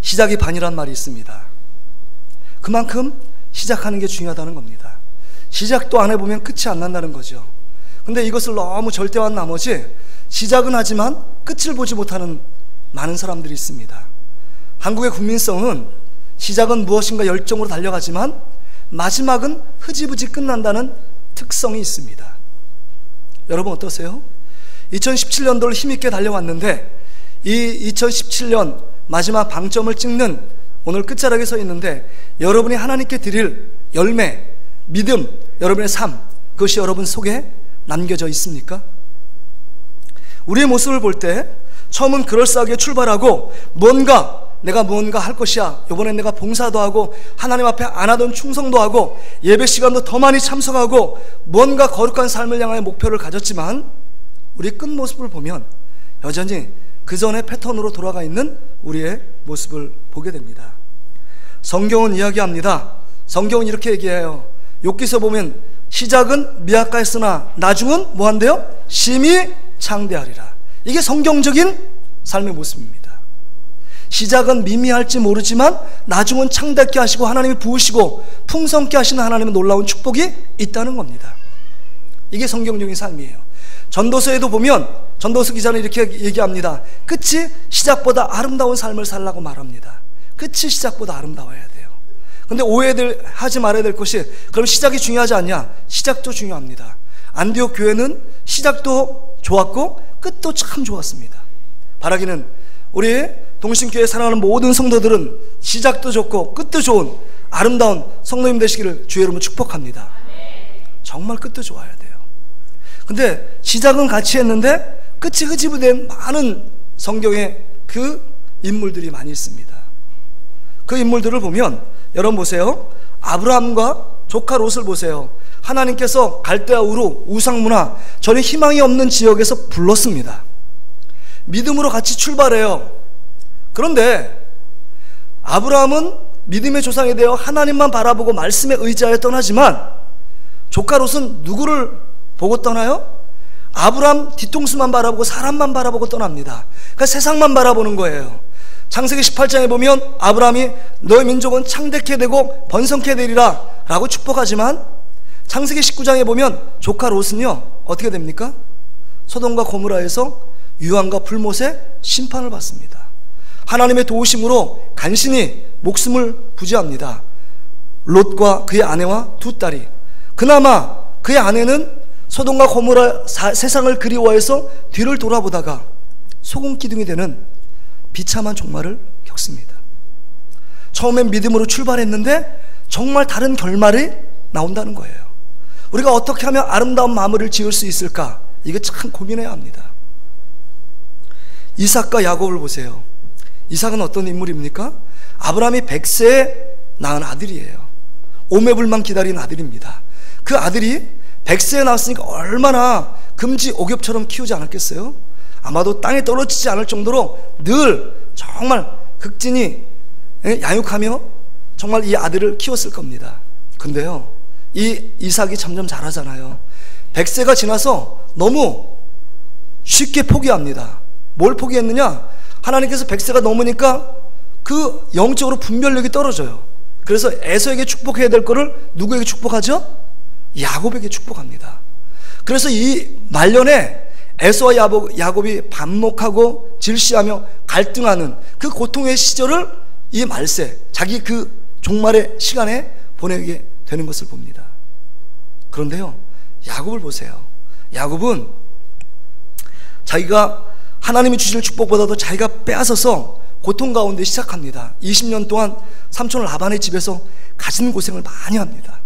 시작이 반이란 말이 있습니다. 그만큼 시작하는 게 중요하다는 겁니다. 시작도 안 해보면 끝이 안 난다는 거죠. 근데 이것을 너무 절대화한 나머지 시작은 하지만 끝을 보지 못하는 많은 사람들이 있습니다. 한국의 국민성은 시작은 무엇인가 열정으로 달려가지만 마지막은 흐지부지 끝난다는 특성이 있습니다. 여러분 어떠세요? 2017년도를 힘있게 달려왔는데 이 2017년 마지막 방점을 찍는 오늘 끝자락에 서 있는데 여러분이 하나님께 드릴 열매, 믿음, 여러분의 삶, 그것이 여러분 속에 남겨져 있습니까? 우리의 모습을 볼 때 처음은 그럴싸하게 출발하고 내가 무언가 할 것이야, 이번엔 내가 봉사도 하고 하나님 앞에 안 하던 충성도 하고 예배 시간도 더 많이 참석하고 뭔가 거룩한 삶을 향하여 목표를 가졌지만 우리 끝 모습을 보면 여전히 그 전의 패턴으로 돌아가 있는 우리의 모습을 보게 됩니다. 성경은 이야기합니다. 성경은 이렇게 얘기해요. 욥기서 보면 시작은 미약하였으나 나중은 뭐한대요? 심히 창대하리라. 이게 성경적인 삶의 모습입니다. 시작은 미미할지 모르지만 나중은 창대케 하시고 하나님이 부으시고 풍성케 하시는 하나님의 놀라운 축복이 있다는 겁니다. 이게 성경적인 삶이에요. 전도서에도 보면 전도서 기자는 이렇게 얘기합니다. 끝이 시작보다 아름다운 삶을 살라고 말합니다. 끝이 시작보다 아름다워야 돼요. 근데 오해하지 말아야 될 것이, 그럼 시작이 중요하지 않냐? 시작도 중요합니다. 안디옥 교회는 시작도 좋았고 끝도 참 좋았습니다. 바라기는 우리 동신교회 사랑하는 모든 성도들은 시작도 좋고 끝도 좋은 아름다운 성도님 되시기를 주의 이름으로 축복합니다. 정말 끝도 좋아야 돼요. 근데 시작은 같이 했는데 끝이 흐지부된 많은 성경에 그 인물들이 많이 있습니다. 그 인물들을 보면 여러분 보세요. 아브라함과 조카 롯을 보세요. 하나님께서 갈대아 우루 우상문화 전혀 희망이 없는 지역에서 불렀습니다. 믿음으로 같이 출발해요. 그런데 아브라함은 믿음의 조상이 되어 하나님만 바라보고 말씀에 의지하여 떠나지만 조카 롯은 누구를 보고 떠나요? 아브라함 뒤통수만 바라보고 사람만 바라보고 떠납니다. 그러니까 세상만 바라보는 거예요. 창세기 18장에 보면 아브라함이 너의 민족은 창대케 되고 번성케 되리라 라고 축복하지만 창세기 19장에 보면 조카 롯은요 어떻게 됩니까? 소돔과 고모라에서 유황과 불못의 심판을 받습니다. 하나님의 도우심으로 간신히 목숨을 부지합니다. 롯과 그의 아내와 두 딸이. 그나마 그의 아내는 소돔과 고모라 세상을 그리워해서 뒤를 돌아보다가 소금 기둥이 되는 비참한 종말을 겪습니다. 처음엔 믿음으로 출발했는데 정말 다른 결말이 나온다는 거예요. 우리가 어떻게 하면 아름다운 마무리를 지을 수 있을까? 이거 참 고민해야 합니다. 이삭과 야곱을 보세요. 이삭은 어떤 인물입니까? 아브라함이 100세에 낳은 아들이에요. 오매불만 기다린 아들입니다. 그 아들이 100세에 낳았으니까 얼마나 금지 옥엽처럼 키우지 않았겠어요? 아마도 땅에 떨어지지 않을 정도로 늘 정말 극진히 양육하며 정말 이 아들을 키웠을 겁니다. 근데요 이 이삭이 점점 자라잖아요. 100세가 지나서 너무 쉽게 포기합니다. 뭘 포기했느냐? 하나님께서 100세가 넘으니까 그 영적으로 분별력이 떨어져요. 그래서 에서에게 축복해야 될 거를 누구에게 축복하죠? 야곱에게 축복합니다. 그래서 이 말년에 에서와 야곱이 반목하고 질시하며 갈등하는 그 고통의 시절을 이 말세, 자기 그 종말의 시간에 보내게 되는 것을 봅니다. 그런데요 야곱을 보세요. 야곱은 자기가 하나님이 주실 축복보다도 자기가 빼앗아서 고통 가운데 시작합니다. 20년 동안 삼촌 라반의 집에서 가진 고생을 많이 합니다.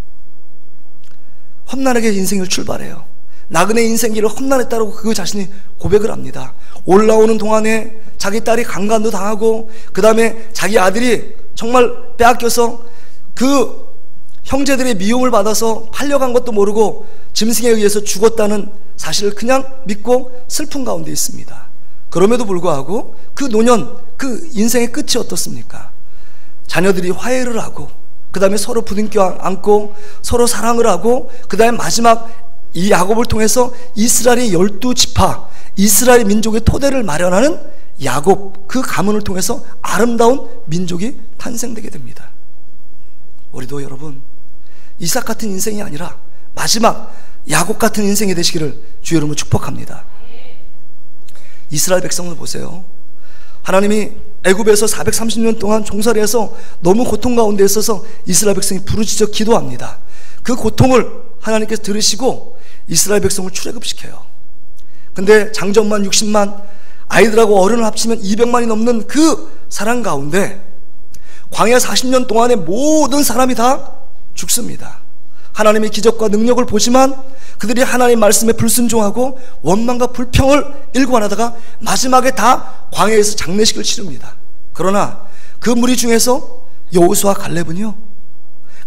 험난하게 인생을 출발해요. 나그네 인생길을 험난했다고 그 자신이 고백을 합니다. 올라오는 동안에 자기 딸이 강간도 당하고 그 다음에 자기 아들이 정말 빼앗겨서 그 형제들의 미움을 받아서 팔려간 것도 모르고 짐승에 의해서 죽었다는 사실을 그냥 믿고 슬픔 가운데 있습니다. 그럼에도 불구하고 그 노년, 그 인생의 끝이 어떻습니까? 자녀들이 화해를 하고 그 다음에 서로 부둥켜 안고 서로 사랑을 하고 그 다음에 마지막 이 야곱을 통해서 이스라엘의 12지파 이스라엘 민족의 토대를 마련하는 야곱 그 가문을 통해서 아름다운 민족이 탄생되게 됩니다. 우리도 여러분 이삭 같은 인생이 아니라 마지막 야곱 같은 인생이 되시기를 주의 이름으로 축복합니다. 이스라엘 백성을 보세요. 하나님이 애굽에서 430년 동안 종살이해서 너무 고통 가운데 있어서 이스라엘 백성이 부르짖어 기도합니다. 그 고통을 하나님께서 들으시고 이스라엘 백성을 출애굽시켜요. 근데 장정만 60만, 아이들하고 어른을 합치면 200만이 넘는 그 사람 가운데 광야 40년 동안의 모든 사람이 다 죽습니다. 하나님의 기적과 능력을 보지만 그들이 하나님 말씀에 불순종하고 원망과 불평을 일관하다가 마지막에 다 광야에서 장례식을 치릅니다. 그러나 그 무리 중에서 여호수아 갈렙은요,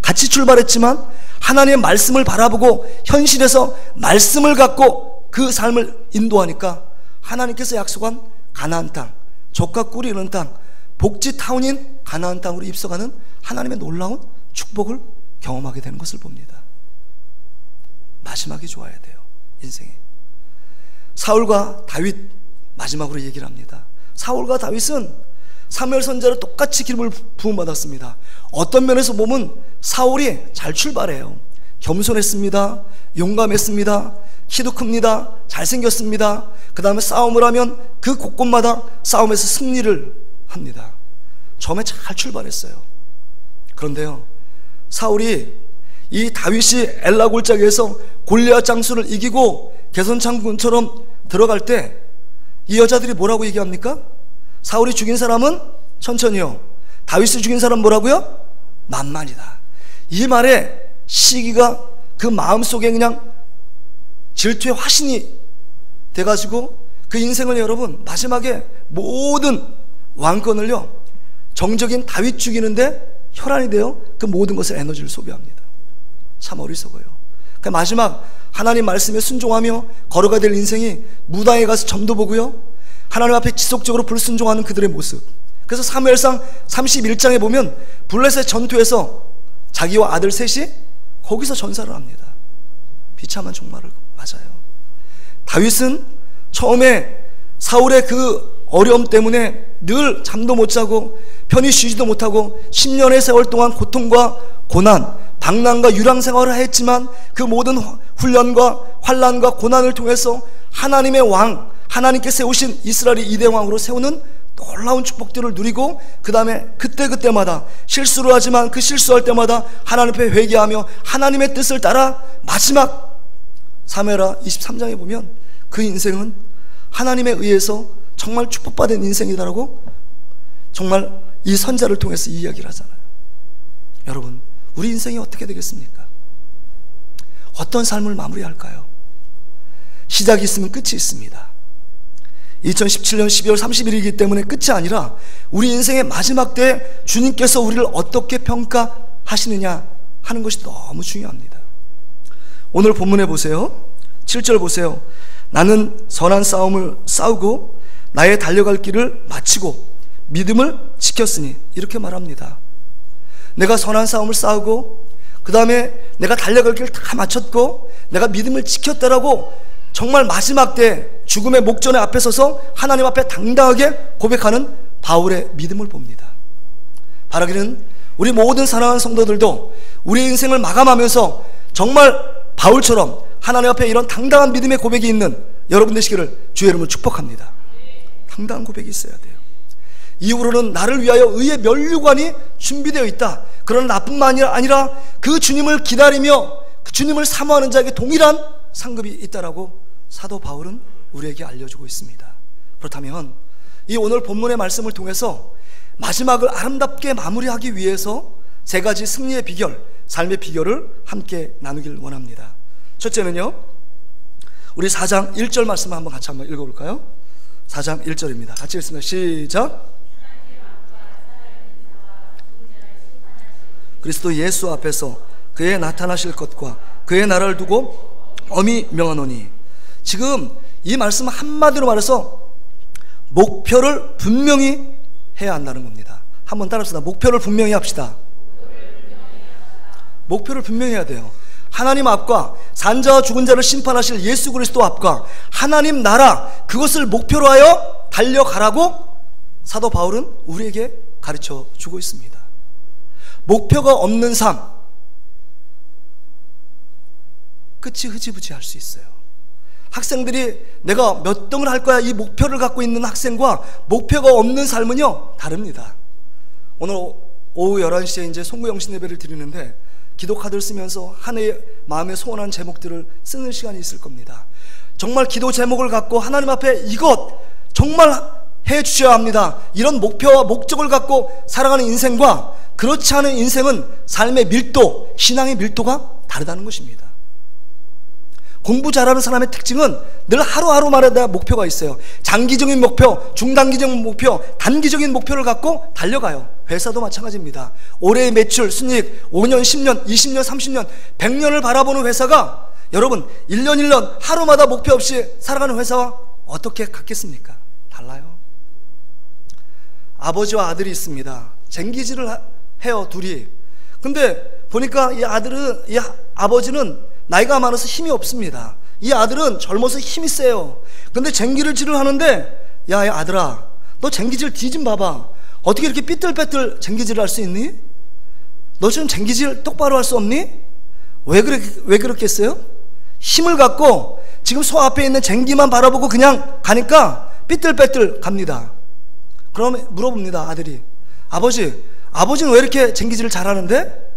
같이 출발했지만 하나님의 말씀을 바라보고 현실에서 말씀을 갖고 그 삶을 인도하니까 하나님께서 약속한 가나안 땅, 젖과 꿀이 흐르는 땅, 복지 타운인 가나안 땅으로 입성하는 하나님의 놀라운 축복을 경험하게 되는 것을 봅니다. 마지막이 좋아야 돼요, 인생에. 사울과 다윗 마지막으로 얘기를 합니다. 사울과 다윗은 사무엘 선지자로 똑같이 기름을 부음받았습니다. 어떤 면에서 보면 사울이 잘 출발해요. 겸손했습니다. 용감했습니다. 키도 큽니다. 잘생겼습니다. 그 다음에 싸움을 하면 그 곳곳마다 싸움에서 승리를 합니다. 처음에 잘 출발했어요. 그런데요, 사울이 이 다윗이 엘라 골짜기에서 골리앗 장수를 이기고 개선창군처럼 들어갈 때 이 여자들이 뭐라고 얘기합니까? 사울이 죽인 사람은 천천히요, 다윗이 죽인 사람은 뭐라고요? 만만이다. 이 말에 시기가 그 마음속에 그냥 질투의 화신이 돼가지고 그 인생을 여러분 마지막에 모든 왕권을요 정적인 다윗 죽이는데 혈안이 되어 그 모든 것을 에너지를 소비합니다. 참 어리석어요. 그 마지막 하나님 말씀에 순종하며 걸어가야 될 인생이 무당에 가서 점도 보고요, 하나님 앞에 지속적으로 불순종하는 그들의 모습. 그래서 사무엘상 31장에 보면 블레셋 전투에서 자기와 아들 셋이 거기서 전사를 합니다. 비참한 종말을 맞아요. 다윗은 처음에 사울의 그 어려움 때문에 늘 잠도 못 자고 편히 쉬지도 못하고 10년의 세월 동안 고통과 고난, 방랑과 유랑 생활을 했지만 그 모든 훈련과 환난과 고난을 통해서 하나님의 왕, 하나님께 세우신 이스라엘의 2대 왕으로 세우는 놀라운 축복들을 누리고, 그 다음에 그때그때마다 실수를 하지만 그 실수할 때마다 하나님 앞에 회개하며 하나님의 뜻을 따라 마지막 사무엘하 23장에 보면 그 인생은 하나님에 의해서 정말 축복받은 인생이다라고 정말 이 선자를 통해서 이야기를 하잖아요. 여러분, 우리 인생이 어떻게 되겠습니까? 어떤 삶을 마무리할까요? 시작이 있으면 끝이 있습니다. 2017년 12월 30일이기 때문에 끝이 아니라 우리 인생의 마지막 때 주님께서 우리를 어떻게 평가하시느냐 하는 것이 너무 중요합니다. 오늘 본문에 보세요. 7절 보세요. 나는 선한 싸움을 싸우고 나의 달려갈 길을 마치고 믿음을 지켰으니, 이렇게 말합니다. 내가 선한 싸움을 싸우고 그 다음에 내가 달려갈 길을 다 마쳤고 내가 믿음을 지켰다라고 정말 마지막 때 죽음의 목전에 앞에 서서 하나님 앞에 당당하게 고백하는 바울의 믿음을 봅니다. 바라기는 우리 모든 사랑하는 성도들도 우리 인생을 마감하면서 정말 바울처럼 하나님 앞에 이런 당당한 믿음의 고백이 있는 여러분 되시기를 주의 이름으로 축복합니다. 당당한 고백이 있어야 돼요. 이후로는 나를 위하여 의의 면류관이 준비되어 있다. 그러나 나뿐만 아니라 그 주님을 기다리며 그 주님을 사모하는 자에게 동일한 상급이 있다라고 사도 바울은 우리에게 알려주고 있습니다. 그렇다면 이 오늘 본문의 말씀을 통해서 마지막을 아름답게 마무리하기 위해서 세 가지 승리의 비결, 삶의 비결을 함께 나누길 원합니다. 첫째는요, 우리 4장 1절 말씀을 같이 한번 읽어볼까요? 4장 1절입니다. 같이 읽습니다. 시작. 그리스도 예수 앞에서 그의 나타나실 것과 그의 나라를 두고 엄히 명하노니. 지금 이 말씀은 한마디로 말해서 목표를 분명히 해야 한다는 겁니다. 한번 따라합시다. 목표를 분명히 합시다. 목표를 분명히 해야 돼요. 하나님 앞과 산자와 죽은 자를 심판하실 예수 그리스도 앞과 하나님 나라, 그것을 목표로 하여 달려가라고 사도 바울은 우리에게 가르쳐 주고 있습니다. 목표가 없는 삶, 끝이 흐지부지할 수 있어요. 학생들이 내가 몇 등을 할 거야 이 목표를 갖고 있는 학생과 목표가 없는 삶은요 다릅니다. 오늘 오후 11시에 이제 송구영신 예배를 드리는데 기도 카드를 쓰면서 한 해의 마음에 소원한 제목들을 쓰는 시간이 있을 겁니다. 정말 기도 제목을 갖고 하나님 앞에 이것 정말 해 주셔야 합니다, 이런 목표와 목적을 갖고 살아가는 인생과 그렇지 않은 인생은 삶의 밀도, 신앙의 밀도가 다르다는 것입니다. 공부 잘하는 사람의 특징은 늘 하루하루마다 목표가 있어요. 장기적인 목표, 중단기적인 목표, 단기적인 목표를 갖고 달려가요. 회사도 마찬가지입니다. 올해의 매출, 순이익 5년, 10년, 20년, 30년, 100년을 바라보는 회사가 여러분 1년 1년 하루마다 목표 없이 살아가는 회사와 어떻게 같겠습니까? 달라요. 아버지와 아들이 있습니다. 쟁기질을 해요, 둘이. 근데 보니까 이 아버지는 나이가 많아서 힘이 없습니다. 이 아들은 젊어서 힘이 세요. 근데 쟁기질을 하는데, 야 아들아, 너 쟁기질 뒤 좀 봐봐. 어떻게 이렇게 삐뚤빼뚤 쟁기질을 할 수 있니? 너 지금 쟁기질 똑바로 할 수 없니? 왜 그렇겠어요? 힘을 갖고 지금 소 앞에 있는 쟁기만 바라보고 그냥 가니까 삐뚤빼뚤 갑니다. 그러면 물어봅니다, 아들이. 아버지는 왜 이렇게 쟁기질을 잘하는데?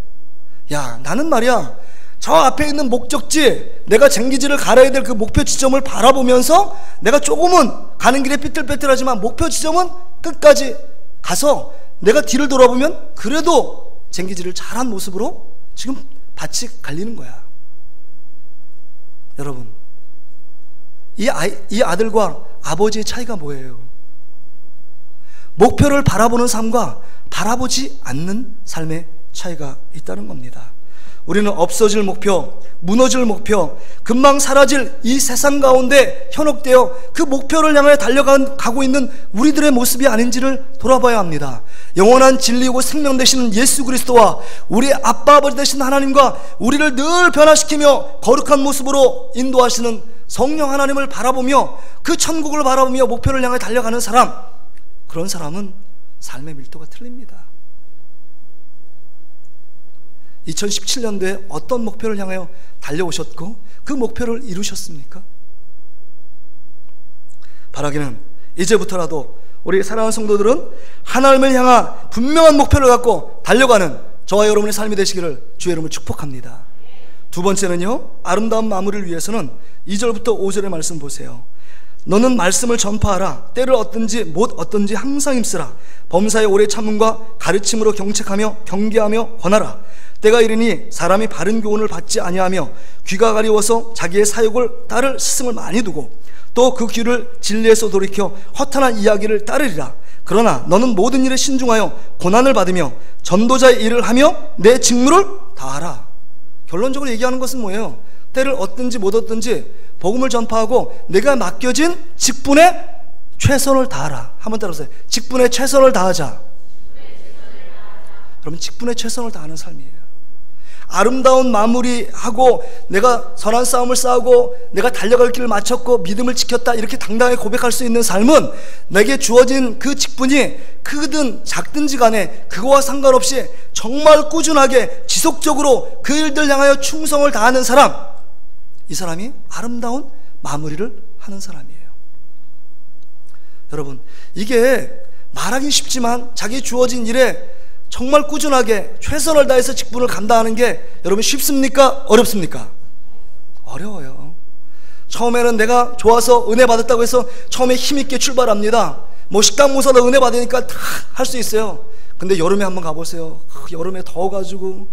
야, 나는 말이야, 저 앞에 있는 목적지, 내가 쟁기질을 갈아야 될 그 목표 지점을 바라보면서 내가 조금은 가는 길에 삐뚤빼뚤하지만 목표 지점은 끝까지 가서 내가 뒤를 돌아보면 그래도 쟁기질을 잘한 모습으로 지금 밭이 갈리는 거야. 여러분, 이 아들과 아버지의 차이가 뭐예요? 목표를 바라보는 삶과 바라보지 않는 삶의 차이가 있다는 겁니다. 우리는 없어질 목표, 무너질 목표, 금방 사라질 이 세상 가운데 현혹되어 그 목표를 향해 달려가고 있는 우리들의 모습이 아닌지를 돌아봐야 합니다. 영원한 진리이고 생명 되시는 예수 그리스도와 우리 아빠 아버지 되신 하나님과 우리를 늘 변화시키며 거룩한 모습으로 인도하시는 성령 하나님을 바라보며 그 천국을 바라보며 목표를 향해 달려가는 사람, 그런 사람은 삶의 밀도가 틀립니다. 2017년도에 어떤 목표를 향하여 달려오셨고 그 목표를 이루셨습니까? 바라기는 이제부터라도 우리 사랑하는 성도들은 하나님을 향한 분명한 목표를 갖고 달려가는 저와 여러분의 삶이 되시기를 주의 이름으로 축복합니다. 두 번째는요, 아름다운 마무리를 위해서는 2절부터 5절의 말씀 보세요. 너는 말씀을 전파하라. 때를 얻든지 못 얻든지 항상 힘쓰라. 범사의 오래 참음과 가르침으로 경책하며 경계하며 권하라. 때가 이르니 사람이 바른 교훈을 받지 아니하며 귀가 가리워서 자기의 사욕을 따를 스승을 많이 두고 또 그 귀를 진리에서 돌이켜 허탄한 이야기를 따르리라. 그러나 너는 모든 일에 신중하여 고난을 받으며 전도자의 일을 하며 내 직무를 다하라. 결론적으로 얘기하는 것은 뭐예요? 때를 얻든지 못 얻든지 복음을 전파하고 내가 맡겨진 직분에 최선을 다하라. 한번 따라서요. 직분에 최선을 다하자. 그러면 직분에 최선을 다하는 삶이에요. 아름다운 마무리하고 내가 선한 싸움을 싸우고 내가 달려갈 길을 마쳤고 믿음을 지켰다 이렇게 당당하게 고백할 수 있는 삶은 내게 주어진 그 직분이 크든 작든지 간에 그거와 상관없이 정말 꾸준하게 지속적으로 그 일들 향하여 충성을 다하는 사람, 이 사람이 아름다운 마무리를 하는 사람이에요. 여러분, 이게 말하기 쉽지만 자기 주어진 일에 정말 꾸준하게 최선을 다해서 직분을 감당하는 게 여러분 쉽습니까? 어렵습니까? 어려워요. 처음에는 내가 좋아서 은혜 받았다고 해서 처음에 힘있게 출발합니다. 뭐 식당 모사도 은혜 받으니까 다 할 수 있어요. 근데 여름에 한번 가보세요. 여름에 더워가지고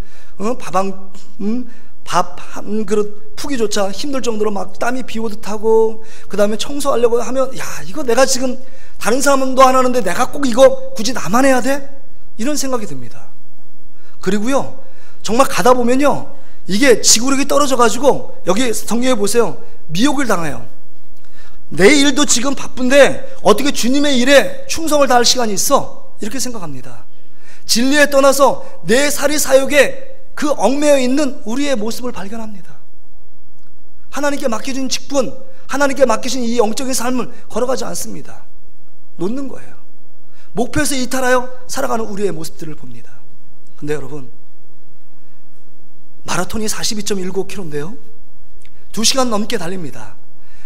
밥 한 그릇 푸기조차 힘들 정도로 막 땀이 비오듯 하고, 그 다음에 청소하려고 하면 야, 이거 내가 지금 다른 사람도 안 하는데 내가 꼭 이거 굳이 나만 해야 돼? 이런 생각이 듭니다. 그리고요, 정말 가다 보면요, 이게 지구력이 떨어져 가지고 여기 성경에 보세요, 미혹을 당해요. 내 일도 지금 바쁜데 어떻게 주님의 일에 충성을 다할 시간이 있어? 이렇게 생각합니다. 진리에 떠나서 내 살이 사욕에 그 얽매여 있는 우리의 모습을 발견합니다. 하나님께 맡겨진 직분, 하나님께 맡기신 이 영적인 삶을 걸어가지 않습니다. 놓는 거예요. 목표에서 이탈하여 살아가는 우리의 모습들을 봅니다. 근데 여러분, 마라톤이 42.19km인데요 2시간 넘게 달립니다.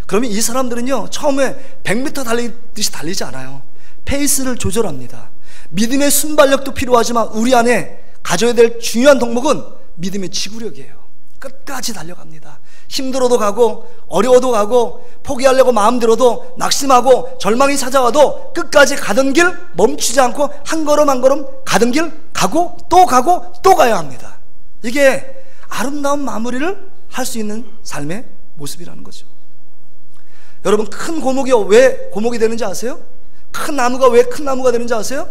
그러면 이 사람들은요, 처음에 100m 달리듯이 달리지 않아요. 페이스를 조절합니다. 믿음의 순발력도 필요하지만 우리 안에 가져야 될 중요한 덕목은 믿음의 지구력이에요. 끝까지 달려갑니다. 힘들어도 가고 어려워도 가고 포기하려고 마음 들어도 낙심하고 절망이 찾아와도 끝까지 가던 길 멈추지 않고 한 걸음 한 걸음 가던 길 가고 또 가야 합니다. 이게 아름다운 마무리를 할 수 있는 삶의 모습이라는 거죠. 여러분, 큰 고목이 왜 고목이 되는지 아세요? 큰 나무가 왜 큰 나무가 되는지 아세요?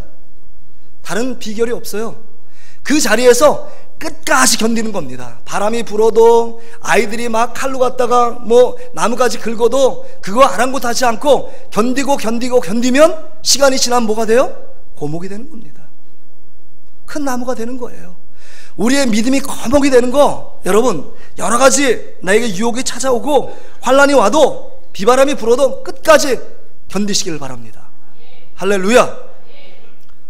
다른 비결이 없어요. 그 자리에서 끝까지 견디는 겁니다. 바람이 불어도 아이들이 막 칼로 갖다가 뭐 나무까지 긁어도 그거 아랑곳하지 않고 견디면 시간이 지나면 뭐가 돼요? 고목이 되는 겁니다. 큰 나무가 되는 거예요. 우리의 믿음이 거목이 되는 거, 여러분, 여러 가지 나에게 유혹이 찾아오고 환란이 와도 비바람이 불어도 끝까지 견디시길 바랍니다. 할렐루야.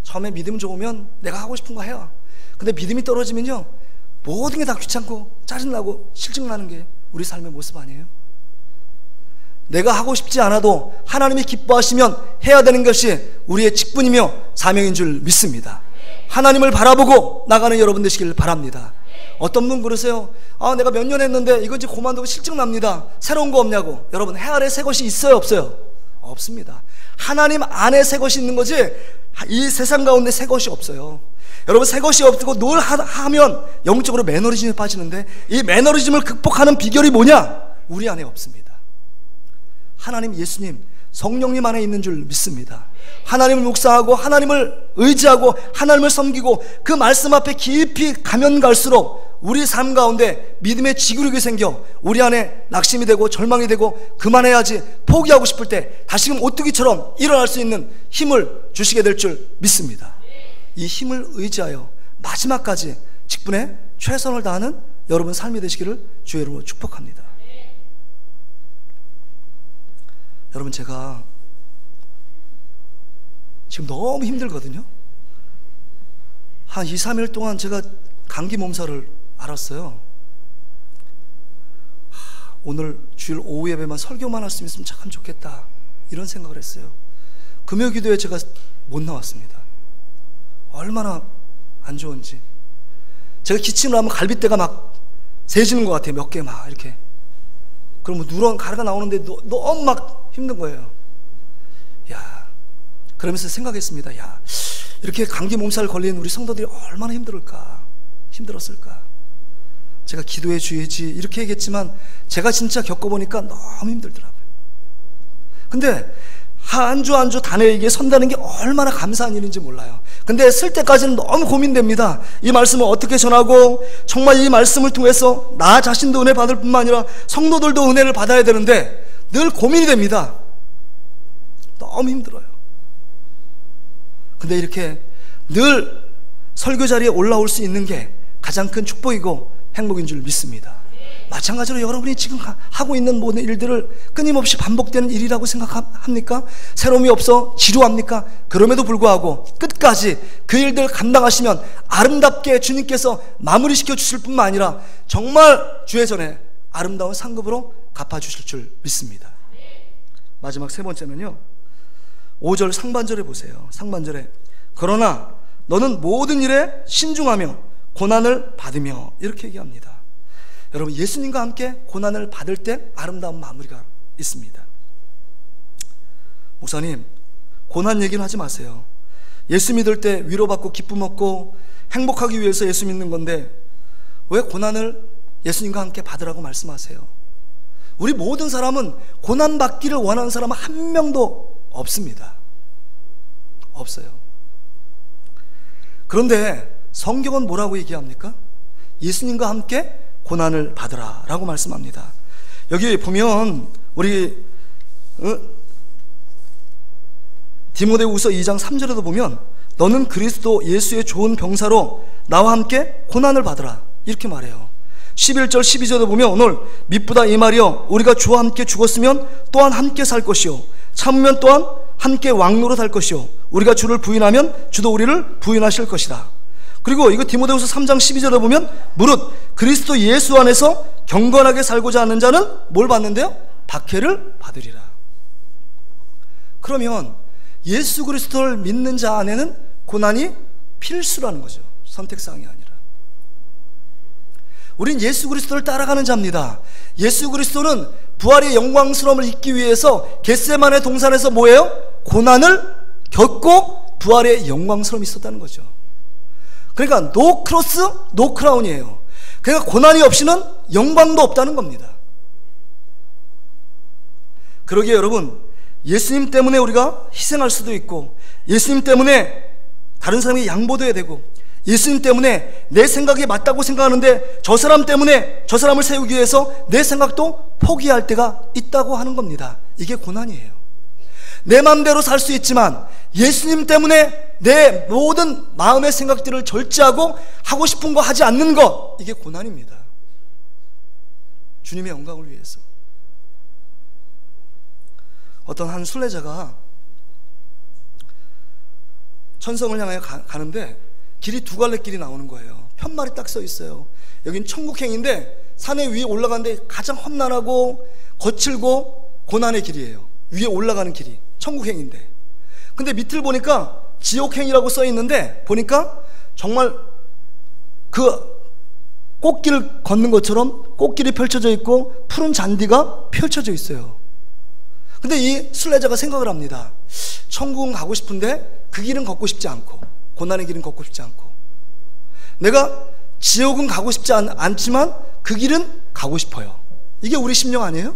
처음에 믿음 좋으면 내가 하고 싶은 거 해요. 근데 믿음이 떨어지면요, 모든 게 다 귀찮고 짜증나고 실증나는 게 우리 삶의 모습 아니에요? 내가 하고 싶지 않아도 하나님이 기뻐하시면 해야 되는 것이 우리의 직분이며 사명인 줄 믿습니다. 하나님을 바라보고 나가는 여러분 되시길 바랍니다. 어떤 분 그러세요. 내가 몇 년 했는데 이거 이제 그만두고 실증납니다. 새로운 거 없냐고. 여러분, 해 아래 새 것이 있어요, 없어요? 없습니다. 하나님 안에 새 것이 있는 거지 이 세상 가운데 새 것이 없어요. 여러분, 새 것이 없고 늘 하면 영적으로 매너리즘에 빠지는데, 이 매너리즘을 극복하는 비결이 뭐냐? 우리 안에 없습니다. 하나님, 예수님, 성령님 안에 있는 줄 믿습니다. 하나님을 묵상하고 하나님을 의지하고 하나님을 섬기고 그 말씀 앞에 깊이 가면 갈수록 우리 삶 가운데 믿음의 지구력이 생겨 우리 안에 낙심이 되고 절망이 되고 그만해야지 포기하고 싶을 때 다시금 오뚜기처럼 일어날 수 있는 힘을 주시게 될 줄 믿습니다. 이 힘을 의지하여 마지막까지 직분에 최선을 다하는 여러분 삶이 되시기를 주의 이름으로 축복합니다. 여러분, 제가 지금 너무 힘들거든요. 한 2, 3일 동안 제가 감기 몸살을 앓았어요. 오늘 주일 오후 예배만 설교만 할 수 있으면 참 좋겠다, 이런 생각을 했어요. 금요 기도에 제가 못 나왔습니다. 얼마나 안 좋은지. 제가 기침을 하면 갈빗대가 막 새지는 것 같아요. 몇 개 막 이렇게. 그러면 누런 가루가 나오는데 너무 막 힘든 거예요. 그러면서 생각했습니다. 이렇게 감기 몸살 걸린 우리 성도들이 얼마나 힘들었을까. 제가 기도해 주야지 이렇게 얘기했지만 제가 진짜 겪어보니까 너무 힘들더라고요. 근데 한 주 한 주 단회에게 선다는 게 얼마나 감사한 일인지 몰라요. 근데 쓸 때까지는 너무 고민됩니다. 이 말씀을 어떻게 전하고, 정말 이 말씀을 통해서 나 자신도 은혜 받을 뿐만 아니라 성도들도 은혜를 받아야 되는데 늘 고민이 됩니다. 너무 힘들어요. 근데 이렇게 늘 설교 자리에 올라올 수 있는 게 가장 큰 축복이고 행복인 줄 믿습니다. 마찬가지로 여러분이 지금 하고 있는 모든 일들을 끊임없이 반복되는 일이라고 생각합니까? 새로움이 없어 지루합니까? 그럼에도 불구하고 끝까지 그 일들을 감당하시면 아름답게 주님께서 마무리시켜 주실 뿐만 아니라 정말 주의 전에 아름다운 상급으로 갚아주실 줄 믿습니다. 마지막 세 번째는요, 5절 상반절에 보세요. 상반절에 그러나 너는 모든 일에 신중하며 고난을 받으며, 이렇게 얘기합니다. 여러분, 예수님과 함께 고난을 받을 때 아름다운 마무리가 있습니다. 목사님, 고난 얘기는 하지 마세요. 예수 믿을 때 위로받고 기쁨 얻고 행복하기 위해서 예수 믿는 건데 왜 고난을 예수님과 함께 받으라고 말씀하세요? 우리 모든 사람은 고난 받기를 원하는 사람은 한 명도 없습니다. 없어요. 그런데 성경은 뭐라고 얘기합니까? 예수님과 함께 고난을 받으라 라고 말씀합니다. 여기 보면 우리 디모데후서 2장 3절에도 보면 너는 그리스도 예수의 좋은 병사로 나와 함께 고난을 받으라, 이렇게 말해요. 11절 12절에 보면 오늘 mit보다 이 말이여 우리가 주와 함께 죽었으면 또한 함께 살 것이요 참으면 또한 함께 왕노릇 할 것이요 우리가 주를 부인하면 주도 우리를 부인하실 것이다. 그리고 이거 디모데후서 3장 12절에 보면 무릇 그리스도 예수 안에서 경건하게 살고자 하는 자는 뭘 받는데요? 박해를 받으리라. 그러면 예수 그리스도를 믿는 자 안에는 고난이 필수라는 거죠. 선택사항이 아니라. 우린 예수 그리스도를 따라가는 자입니다. 예수 그리스도는 부활의 영광스러움을 잊기 위해서 겟세마네 동산에서 뭐예요? 고난을 겪고 부활의 영광스러움이 있었다는 거죠. 그러니까 노 크로스 노 크라운이에요. 그러니까 고난이 없이는 영광도 없다는 겁니다. 그러기에 여러분, 예수님 때문에 우리가 희생할 수도 있고, 예수님 때문에 다른 사람에게 양보도 해야 되고, 예수님 때문에 내 생각이 맞다고 생각하는데 저 사람 때문에 저 사람을 세우기 위해서 내 생각도 포기할 때가 있다고 하는 겁니다. 이게 고난이에요. 내 마음대로 살 수 있지만 예수님 때문에 내 모든 마음의 생각들을 절제하고 하고 싶은 거 하지 않는 것, 이게 고난입니다. 주님의 영광을 위해서. 어떤 한 순례자가 천성을 향해 가는데 길이 두 갈래 길이 나오는 거예요. 편말이 딱 써 있어요. 여긴 천국행인데 산에 위에 올라가는데 가장 험난하고 거칠고 고난의 길이에요. 위에 올라가는 길이 천국행인데, 근데 밑을 보니까 지옥행이라고 써 있는데 보니까 정말 그 꽃길을 걷는 것처럼 꽃길이 펼쳐져 있고 푸른 잔디가 펼쳐져 있어요. 근데 이 순례자가 생각을 합니다. 천국은 가고 싶은데 그 길은 걷고 싶지 않고, 고난의 길은 걷고 싶지 않고, 내가 지옥은 가고 싶지 않지만 그 길은 가고 싶어요. 이게 우리 심령 아니에요?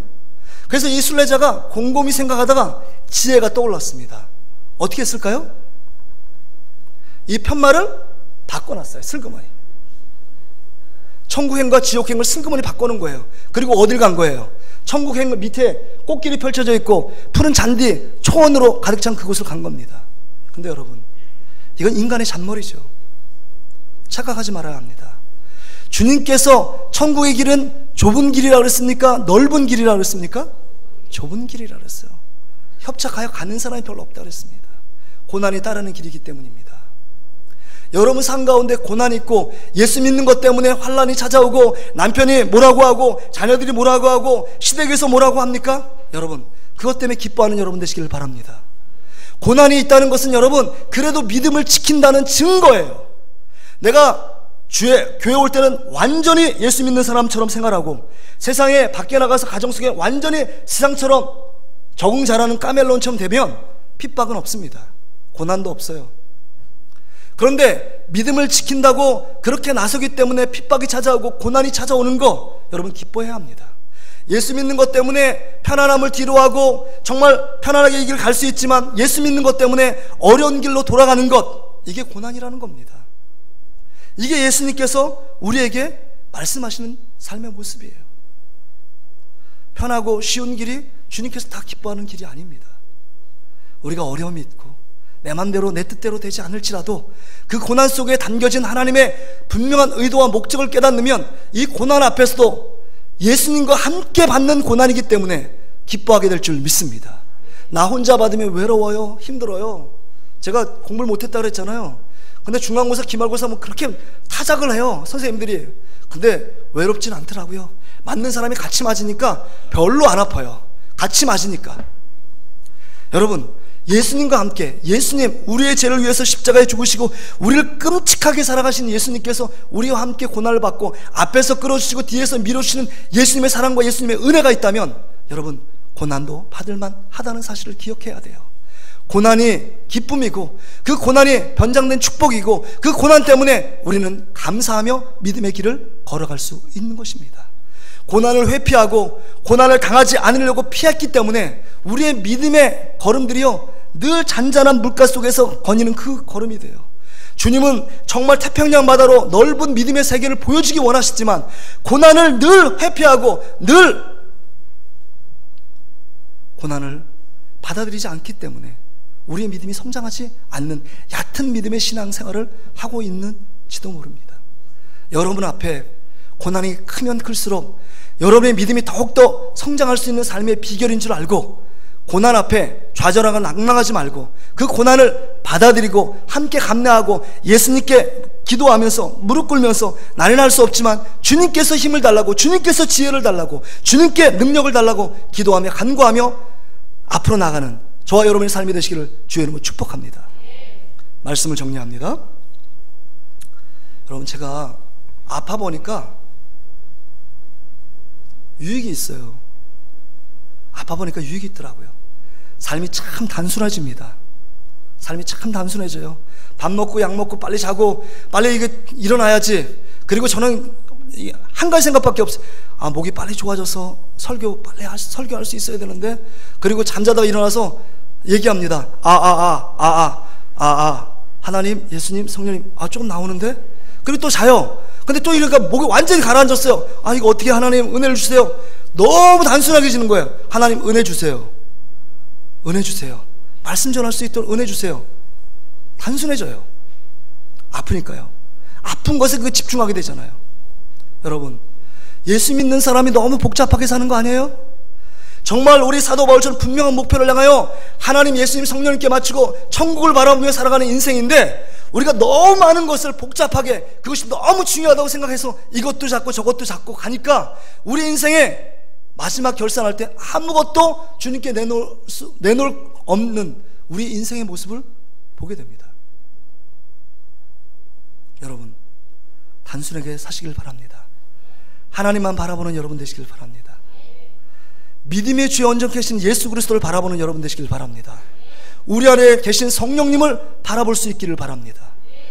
그래서 이 순례자가 곰곰이 생각하다가 지혜가 떠올랐습니다. 어떻게 했을까요? 이 편말을 바꿔놨어요. 슬그머니 천국행과 지옥행을 슬그머니 바꿔놓은 거예요. 그리고 어딜 간 거예요? 천국행 밑에 꽃길이 펼쳐져 있고 푸른 잔디 초원으로 가득 찬 그곳을 간 겁니다. 근데 여러분, 이건 인간의 잔머리죠. 착각하지 말아야 합니다. 주님께서 천국의 길은 좁은 길이라 그랬습니까? 넓은 길이라 그랬습니까? 좁은 길이라 그랬어요. 협착하여 가는 사람이 별로 없다 그랬습니다. 고난이 따르는 길이기 때문입니다. 여러분 삶 가운데 고난이 있고 예수 믿는 것 때문에 환난이 찾아오고 남편이 뭐라고 하고 자녀들이 뭐라고 하고 시댁에서 뭐라고 합니까? 여러분, 그것 때문에 기뻐하는 여러분 되시기를 바랍니다. 고난이 있다는 것은 여러분, 그래도 믿음을 지킨다는 증거예요. 내가 교회 올 때는 완전히 예수 믿는 사람처럼 생활하고 세상에 밖에 나가서 가정 속에 완전히 세상처럼 적응 잘하는 까멜론처럼 되면 핍박은 없습니다. 고난도 없어요. 그런데 믿음을 지킨다고 그렇게 나서기 때문에 핍박이 찾아오고 고난이 찾아오는 거, 여러분 기뻐해야 합니다. 예수 믿는 것 때문에 편안함을 뒤로하고 정말 편안하게 이 길을 갈 수 있지만 예수 믿는 것 때문에 어려운 길로 돌아가는 것, 이게 고난이라는 겁니다. 이게 예수님께서 우리에게 말씀하시는 삶의 모습이에요. 편하고 쉬운 길이 주님께서 다 기뻐하는 길이 아닙니다. 우리가 어려움이 있고 내 맘대로 내 뜻대로 되지 않을지라도 그 고난 속에 담겨진 하나님의 분명한 의도와 목적을 깨닫으면 이 고난 앞에서도 예수님과 함께 받는 고난이기 때문에 기뻐하게 될 줄 믿습니다. 나 혼자 받으면 외로워요, 힘들어요. 제가 공부를 못했다고 그랬잖아요. 근데 중간고사, 기말고사 뭐 그렇게 타작을 해요, 선생님들이. 근데 외롭진 않더라고요. 맞는 사람이 같이 맞으니까 별로 안 아파요. 같이 맞으니까. 여러분, 예수님과 함께, 예수님, 우리의 죄를 위해서 십자가에 죽으시고 우리를 끔찍하게 살아가신 예수님께서 우리와 함께 고난을 받고 앞에서 끌어주시고 뒤에서 밀어주시는 예수님의 사랑과 예수님의 은혜가 있다면 여러분, 고난도 받을만 하다는 사실을 기억해야 돼요. 고난이 기쁨이고 그 고난이 변장된 축복이고 그 고난 때문에 우리는 감사하며 믿음의 길을 걸어갈 수 있는 것입니다. 고난을 회피하고 고난을 당하지 않으려고 피했기 때문에 우리의 믿음의 걸음들이요, 늘 잔잔한 물가 속에서 거니는 그 걸음이 돼요. 주님은 정말 태평양 바다로 넓은 믿음의 세계를 보여주기 원하시지만 고난을 늘 회피하고 늘 고난을 받아들이지 않기 때문에 우리의 믿음이 성장하지 않는 얕은 믿음의 신앙생활을 하고 있는지도 모릅니다. 여러분 앞에 고난이 크면 클수록 여러분의 믿음이 더욱더 성장할 수 있는 삶의 비결인 줄 알고 고난 앞에 좌절하고 낙망하지 말고 그 고난을 받아들이고 함께 감내하고 예수님께 기도하면서 무릎 꿇으면서 나는 할 수 없지만 주님께서 힘을 달라고, 주님께서 지혜를 달라고, 주님께 능력을 달라고 기도하며 간구하며 앞으로 나가는 저와 여러분의 삶이 되시기를 주의 이름으로 축복합니다. 말씀을 정리합니다. 여러분, 제가 아파 보니까 유익이 있어요. 아파 보니까 유익이 있더라고요. 삶이 참 단순해집니다. 삶이 참 단순해져요. 밥 먹고 약 먹고 빨리 자고 빨리 이게 일어나야지. 그리고 저는 한 가지 생각밖에 없어요. 아, 목이 빨리 좋아져서 설교할 수 있어야 되는데. 그리고 잠자다가 일어나서 얘기합니다. 하나님, 예수님, 성령님, 조금 나오는데? 그리고 또 자요. 근데 또 이러니까 목이 완전히 가라앉았어요. 이거 어떻게, 하나님 은혜를 주세요. 너무 단순하게 지는 거예요. 하나님 은혜 주세요. 은혜 주세요. 말씀 전할 수 있도록 은혜 주세요. 단순해져요. 아프니까요. 아픈 것에 그 집중하게 되잖아요. 여러분, 예수 믿는 사람이 너무 복잡하게 사는 거 아니에요? 정말 우리 사도 바울처럼 분명한 목표를 향하여 하나님, 예수님, 성령님께 맞추고 천국을 바라보며 살아가는 인생인데, 우리가 너무 많은 것을 복잡하게, 그것이 너무 중요하다고 생각해서 이것도 잡고 저것도 잡고 가니까 우리 인생의 마지막 결산할 때 아무것도 주님께 내놓을 없는 우리 인생의 모습을 보게 됩니다. 여러분, 단순하게 사시길 바랍니다. 하나님만 바라보는 여러분 되시길 바랍니다. 믿음의 주에 온전케 하신 예수 그리스도를 바라보는 여러분 되시길 바랍니다. 우리 안에 계신 성령님을 바라볼 수 있기를 바랍니다.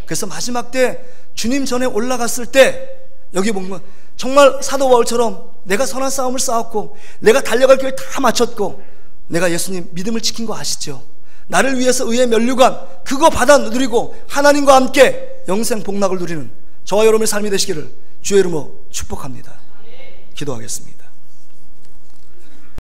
그래서 마지막 때 주님 전에 올라갔을 때 여기 보면 정말 사도 바울처럼 내가 선한 싸움을 싸웠고 내가 달려갈 길 다 마쳤고 내가 예수님 믿음을 지킨 거 아시죠? 나를 위해서 의의 면류관 그거 받아 누리고 하나님과 함께 영생 복락을 누리는 저와 여러분의 삶이 되시기를 주의 이름으로 축복합니다. 기도하겠습니다.